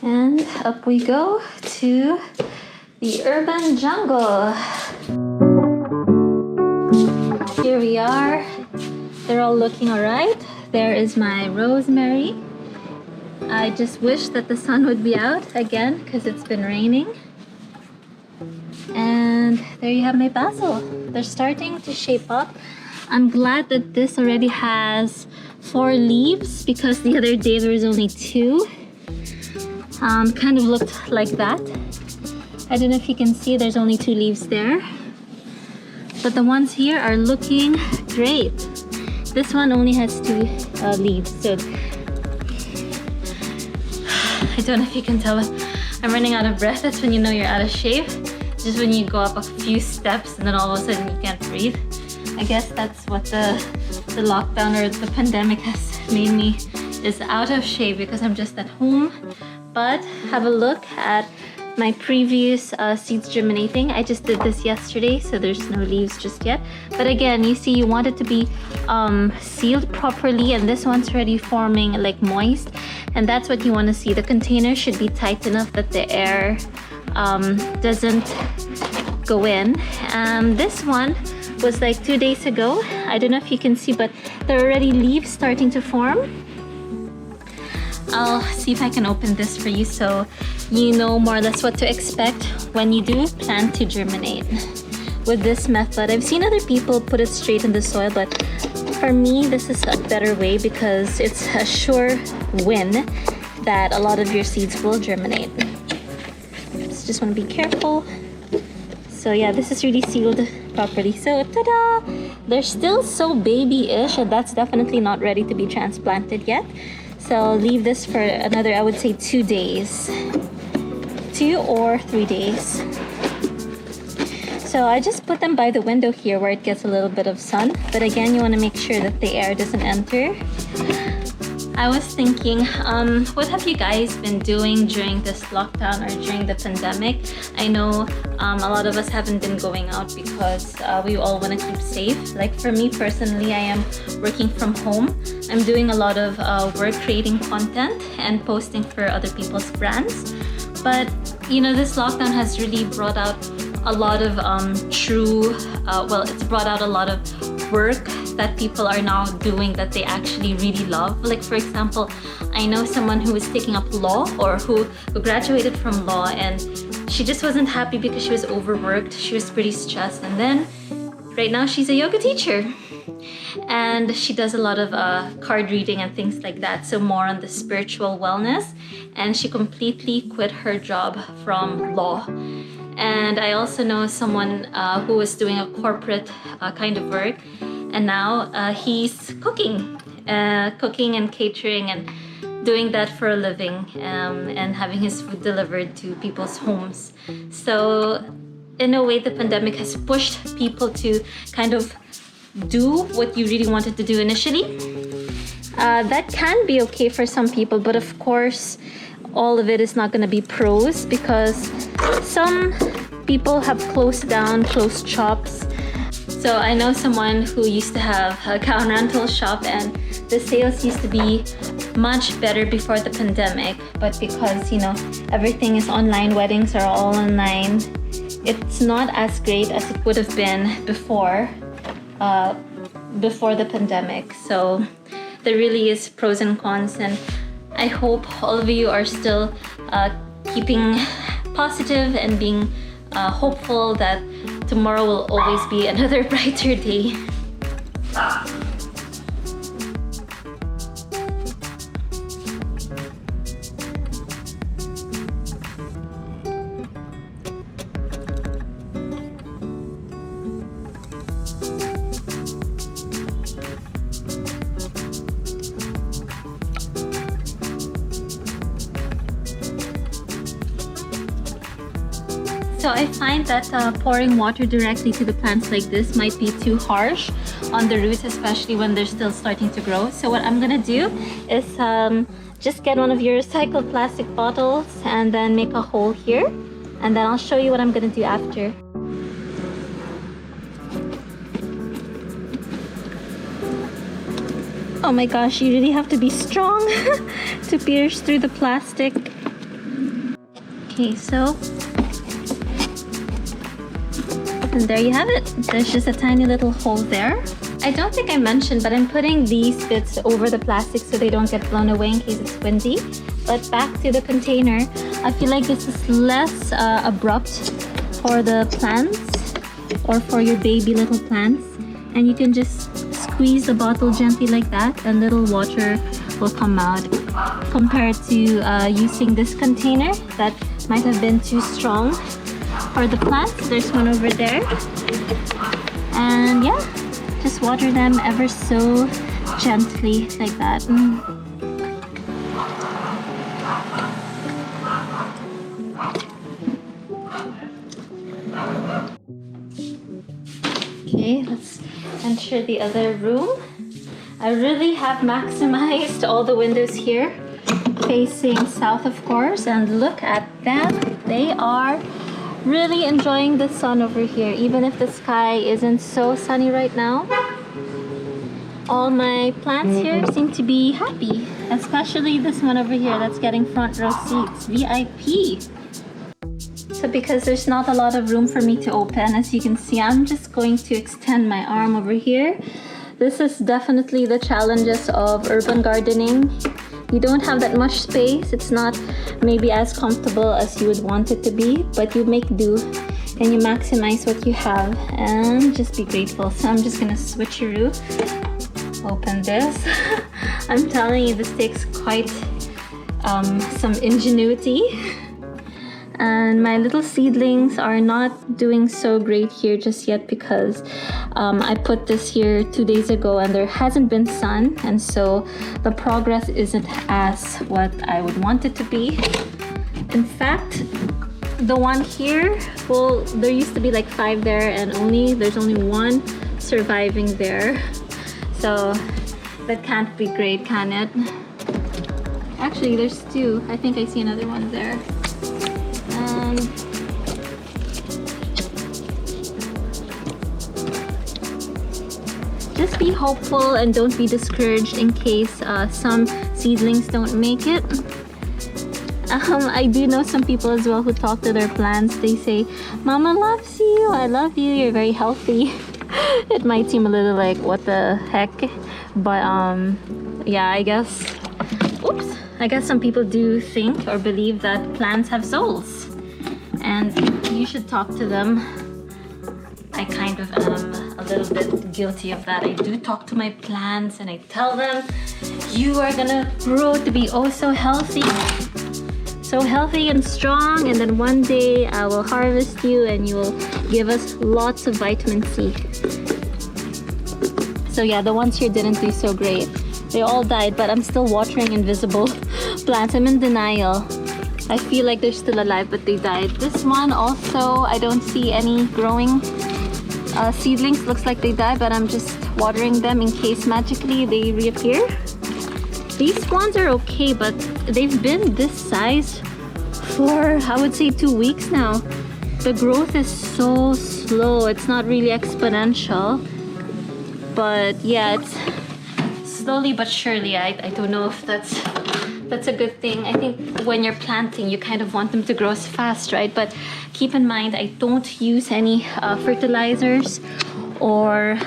And up we go to the urban jungle. Here we are. They're all looking alright. There is my rosemary. I just wish that the sun would be out again because it's been raining. And there you have my basil. They're starting to shape up. I'm glad that this already has 4 leaves because the other day there was only 2. Kind of looked like that. I don't know if you can see, there's only 2 leaves there. But the ones here are looking great. This one only has 2 leaves. So I don't know if you can tell, but I'm running out of breath. That's when you know you're out of shape. Just when you go up a few steps and then all of a sudden you can't breathe. I guess that's what the lockdown or the pandemic has made me, is out of shape because I'm just at home. But have a look at my previous seeds germinating. I just did this yesterday, so there's no leaves just yet. But again, you see, you want it to be sealed properly, and this one's already forming like moist, and that's what you want to see. The container should be tight enough that the air doesn't go in. This one was like 2 days ago. I don't know if you can see, but there are already leaves starting to form. I'll see if I can open this for you so you know more or less what to expect when you do plan to germinate with this method. I've seen other people put it straight in the soil, but for me this is a better way because it's a sure win that a lot of your seeds will germinate. Just want to be careful. So yeah, this is really sealed properly. So ta-da! They're still so baby-ish, and that's definitely not ready to be transplanted yet. So I'll leave this for another, I would say 2 days. 2 or 3 days. So I just put them by the window here where it gets a little bit of sun. But again, you want to make sure that the air doesn't enter. I was thinking, what have you guys been doing during this lockdown or during the pandemic? I know a lot of us haven't been going out because we all want to keep safe. Like for me personally, I am working from home. I'm doing a lot of work creating content and posting for other people's brands. But you know, this lockdown has really brought out a lot of it's brought out a lot of work that people are now doing that they actually really love. Like for example, I know someone who was taking up law, or who graduated from law, and she just wasn't happy because she was overworked. She was pretty stressed, and then right now she's a yoga teacher and she does a lot of card reading and things like that, so more on the spiritual wellness. And she completely quit her job from law. And I also know someone who was doing a corporate kind of work, and now he's cooking and catering and doing that for a living, and having his food delivered to people's homes. So in a way, the pandemic has pushed people to kind of do what you really wanted to do initially. That can be okay for some people, but of course all of it is not going to be pros because some people have closed shops. So I know someone who used to have a gown rental shop, and the sales used to be much better before the pandemic, but because you know everything is online, weddings are all online, it's not as great as it would have been before the pandemic. So there really is pros and cons, and I hope all of you are still keeping positive and being hopeful that tomorrow will always be another brighter day. So I find that pouring water directly to the plants like this might be too harsh on the roots, especially when they're still starting to grow. So what I'm gonna do is just get one of your recycled plastic bottles and then make a hole here, and then I'll show you what I'm gonna do after. Oh my gosh, you really have to be strong to pierce through the plastic. Okay, so and there you have it. There's just a tiny little hole there. I don't think I mentioned, but I'm putting these bits over the plastic so they don't get blown away in case it's windy. But back to the container, I feel like this is less abrupt for the plants or for your baby little plants. And you can just squeeze the bottle gently like that and little water will come out. Compared to using this container that might have been too strong for the plants. There's one over there. And yeah, just water them ever so gently like that. Okay, let's enter the other room. I really have maximized all the windows here, facing south of course, and look at them. They are really enjoying the sun over here, even if the sky isn't so sunny right now. All my plants here seem to be happy, especially this one over here that's getting front row seats, VIP. So because there's not a lot of room for me to open, as you can see, I'm just going to extend my arm over here. This is definitely the challenges of urban gardening. You don't have that much space. It's not maybe as comfortable as you would want it to be, but you make do and you maximize what you have and just be grateful. So I'm just gonna switcheroo, open this. I'm telling you, this takes quite some ingenuity. And my little seedlings are not doing so great here just yet because I put this here 2 days ago and there hasn't been sun, and so the progress isn't as what I would want it to be. In fact, the one here, well, there used to be like 5 there and there's only 1 surviving there. So that can't be great, can it? Actually, there's 2. I think I see another one there. Just be hopeful and don't be discouraged in case some seedlings don't make it. I do know some people as well who talk to their plants. They say, "Mama loves you, I love you, you're very healthy." It might seem a little like, what the heck? But yeah, I guess some people do think or believe that plants have souls. And you should talk to them. I kind of am a little bit guilty of that. I do talk to my plants and I tell them, you are gonna grow to be oh so healthy and strong, and then one day I will harvest you and you will give us lots of vitamin C. So yeah, the ones here didn't do so great. They all died, but I'm still watering invisible plants. I'm in denial. I feel like they're still alive, but they died. This one also, I don't see any growing seedlings. Looks like they died, but I'm just watering them in case magically they reappear. These ones are okay, but they've been this size for, I would say, 2 weeks now. The growth is so slow. It's not really exponential, but yeah, it's slowly but surely. I don't know if that's a good thing. I think when you're planting, you kind of want them to grow as fast, right? But keep in mind, I don't use any fertilizers or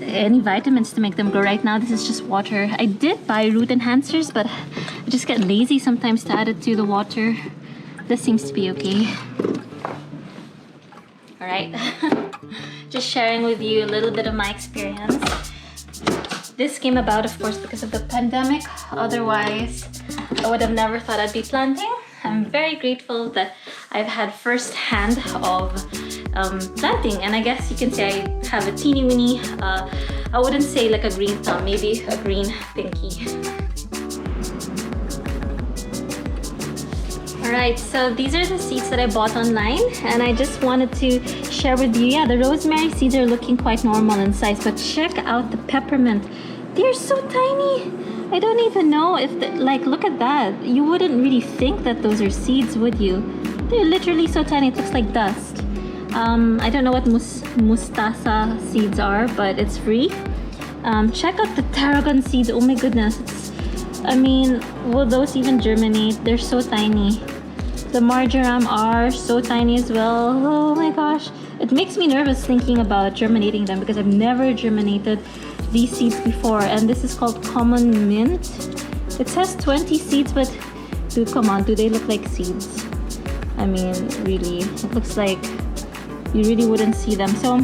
any vitamins to make them grow right now. This is just water. I did buy root enhancers, but I just get lazy sometimes to add it to the water. This seems to be okay. All right, just sharing with you a little bit of my experience. This came about, of course, because of the pandemic. Otherwise, I would have never thought I'd be planting. I'm very grateful that I've had first hand of planting, and I guess you can say I have a teeny weeny, I wouldn't say like a green thumb, maybe a green pinky. Alright, so these are the seeds that I bought online, and I just wanted to share with you. Yeah, the rosemary seeds are looking quite normal in size, but check out the peppermint. They're so tiny. I don't even know if, like, look at that. You wouldn't really think that those are seeds, would you? They're literally so tiny, it looks like dust. I don't know what mustasa seeds are, but it's free. Check out the tarragon seeds. Oh my goodness. I mean, will those even germinate? They're so tiny. The marjoram are so tiny as well. Oh my gosh. It makes me nervous thinking about germinating them because I've never germinated these seeds before. And this is called common mint. It says 20 seeds, but dude, come on, do they look like seeds? I mean, really, it looks like you really wouldn't see them. So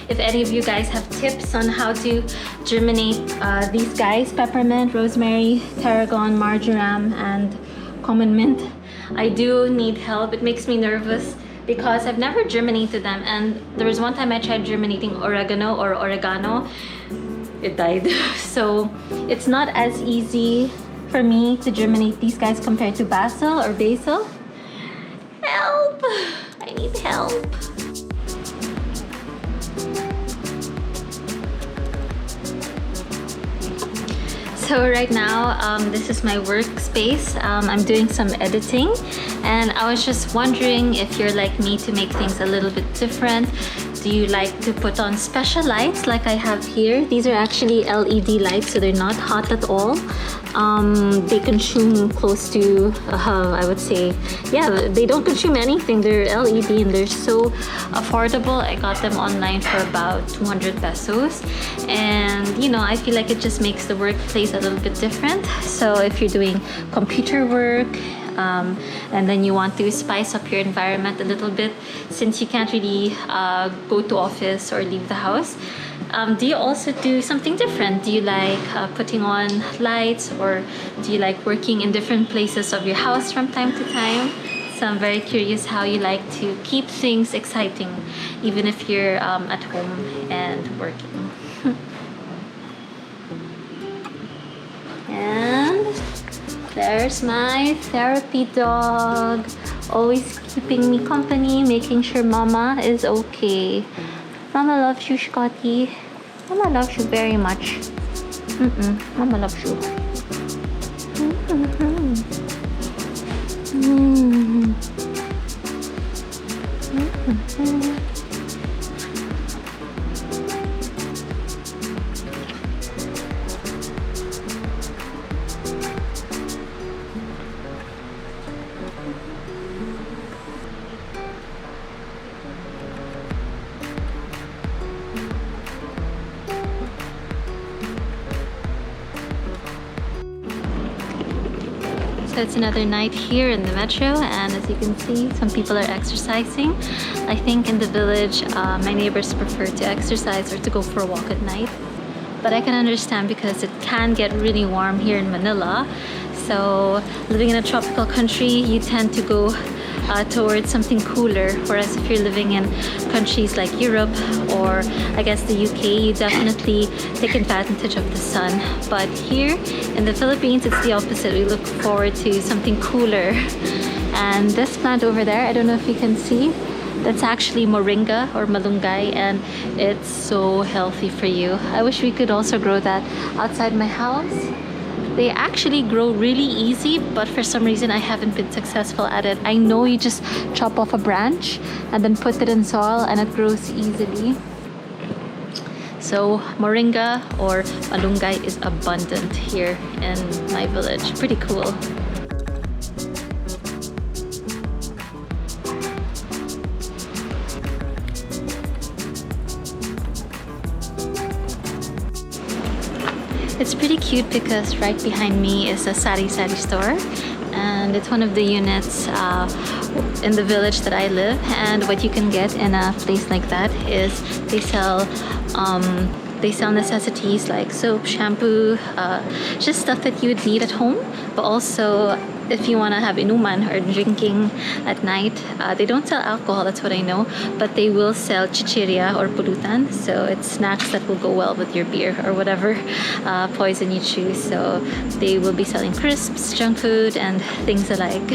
if any of you guys have tips on how to germinate these guys, peppermint, rosemary, tarragon, marjoram, and common mint, I do need help. It makes me nervous because I've never germinated them, and there was one time I tried germinating oregano. It died. So it's not as easy for me to germinate these guys compared to basil or basil. Help! I need help. So right now, this is my workspace. I'm doing some editing, and I was just wondering if you're like me to make things a little bit different. Do you like to put on special lights like I have here? These are actually LED lights, so they're not hot at all. They consume close to, I would say, yeah, they don't consume anything. They're LED and they're so affordable. I got them online for about 200 pesos. And, you know, I feel like it just makes the workplace a little bit different. So if you're doing computer work, and then you want to spice up your environment a little bit, since you can't really go to office or leave the house. Do you also do something different? Do you like putting on lights, or do you like working in different places of your house from time to time? So I'm very curious how you like to keep things exciting, even if you're at home and working. And there's my therapy dog, always keeping me company, making sure Mama is okay. Mama loves you, Scotty. Mama loves you very much. Mama loves you. So it's another night here in the metro, and as you can see, some people are exercising. I think in the village, my neighbors prefer to exercise or to go for a walk at night. But I can understand because it can get really warm here in Manila. So living in a tropical country, you tend to go towards something cooler, whereas if you're living in countries like Europe or I guess the UK, you definitely take advantage of the sun. But here in the Philippines, it's the opposite. We look forward to something cooler. And this plant over there, I don't know if you can see, that's actually moringa or malunggay, and it's so healthy for you. I wish we could also grow that outside my house. They actually grow really easy, but for some reason I haven't been successful at it. I know you just chop off a branch and then put it in soil and it grows easily. So moringa or malunggay is abundant here in my village. Pretty cool. It's pretty cute because right behind me is a sari-sari store, and it's one of the units in the village that I live. And what you can get in a place like that is they sell necessities like soap, shampoo, just stuff that you would need at home. But also, if you want to have inuman or drinking at night, they don't sell alcohol, that's what I know, but they will sell chichirya or pulutan. So it's snacks that will go well with your beer or whatever poison you choose. So they will be selling crisps, junk food, and things alike.